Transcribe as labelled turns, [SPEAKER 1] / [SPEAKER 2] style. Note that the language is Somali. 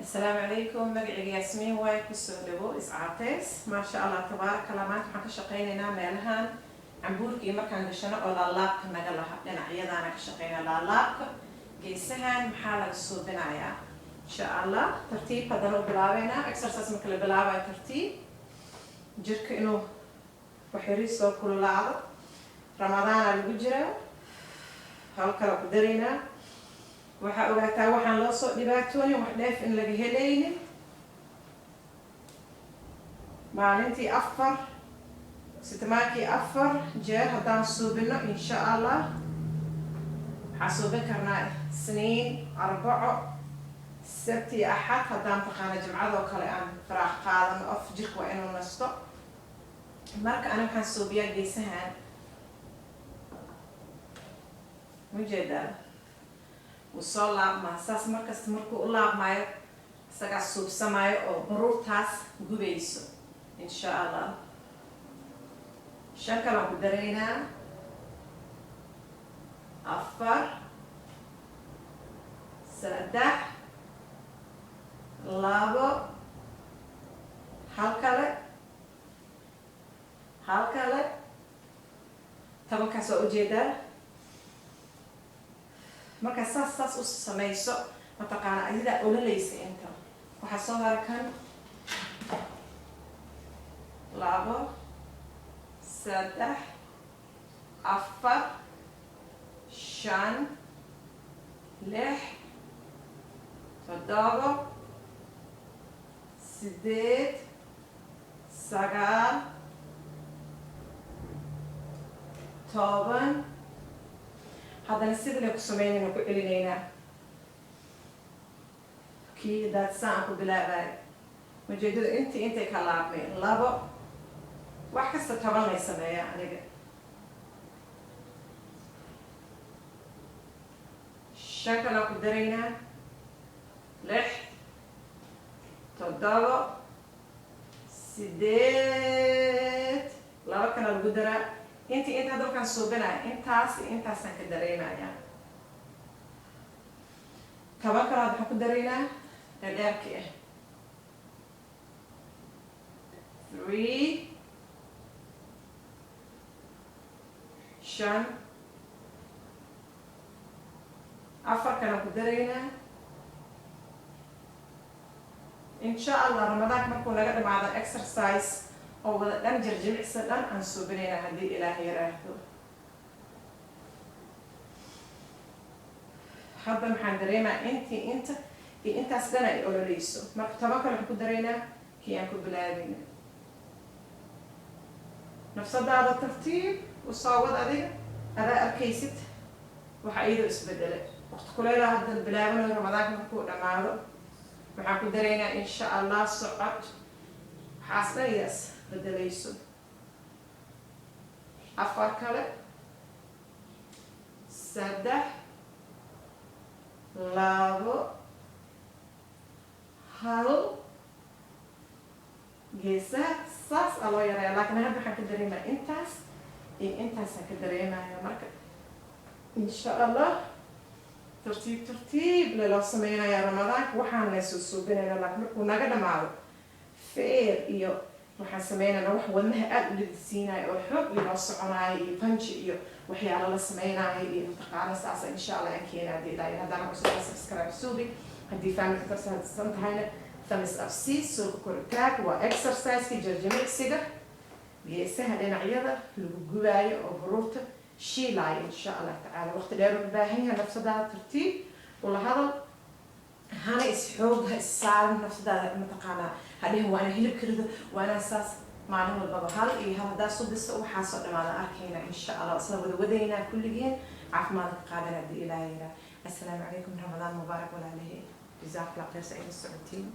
[SPEAKER 1] السلام عليكم. مقعد ياسمين واي كسودو اسعاتيس ما شاء الله تبارك الله. ما waxaan ka shaqeynaynaa meelahan cambuurkii markaan gashano oo laalaabka naga laha dhinacyadaan ka shaqeynaa laalaabka geesahan maxaa laga suubinayaa insha Allah. tartiib haddana u bilaabeynaa exercise marka la bilaabayo tartiib jirka inuu waxyariis soo kululaado. ramadaana lagu jiraa halkala ku dareynaa. waxaa ogaataa waxaan loo soo dhibaatoonin wax dheef in laga helaynin. maalintii 4 jeer haddaan suubino insha Allah waxaan suubin karnaa isniin, arbaco, sabti, axad. haddaan taqaana jimcadoo kale aan faraaq qaadano of jirka waa inuu nasto. marka ani waxaan suubiyaa geesahan mujeedaa وصل ما ساس مركز مركو الله مايو سجع سوب سمايو أو بروتاس جوبيسو إن شاء الله. شكل قدرينا أفر سدح لابو هالكله طبعا كسو أجدا marka saas u samayso mataqaana ayada olalaysa inta waxa soo harkan 2 3 4 5 6 7 8 9 10 هذا السيد اللي كسميني نقول إلينا كي ذات ساعة بلا باي مجدد أنت كلامي لابو واحد ستبان لي سنة يعني شكل قدرينا لح تضابو سديت لابو كان القدرة انت هذول كان صوبنا انتاس كدرينا يعني كبكرة هذا حكو درينا لداركي 3 شان أفر كانوا كدرينا إن شاء الله رمضان مركون لقد مع هذا exercise أو لم جرجع سلام عن سوبرينا هذه إلهي راهدو. هذا محن درينا أنت أصلاً يقولوا ليسو. ما كتبك اللي حكوا درينا كي ينكو بلادنا. نفس هذا الترتيب والصوت هذا الكيست وحيدو اسبدله. وقت كل هذا البلاد رمضان مركو دماغه. وحكوا درينا إن شاء الله صعد حاسبة يس. بدليسو أفر كله سدح لابو هل جيسة ساس الله يرى لكن هذا حكي دريما إنتاس حكي دريما يا مركب إن شاء الله ترتيب للو سمينا يا رمضان وحان ليسو سوبينا لكن ونقدر معه فير إيو waxaan sameynaa wax wadnaha aad u lidsiinay oo xoog iyo soconaay iyo punch iyo waxyaalo la sameynay iyo taqaana saasa insha Allah aan keenaa ilaahay hadana ku subscribe suubi hadii family ka san tahayna thumbs up so kortaag waa exercise ki jimicsiga geesaha dhinacyada lagu gubaayo oo baruurta shiilay insha Allah taala waqti dheer u baahan yahay nafsada tartiib wala hadal هاي إسحوق الساعة نفسها متقانة هذه هو أنا هلب كرده وأنا أساس معلومة البابا هل هذا صد السوق حاصل لما أركينا إن شاء الله أصلا ودينا كل جين عف ما قادنا دي إلهي. السلام عليكم رمضان مبارك ولا عليه جزاك الله خير سعيد السعوديين.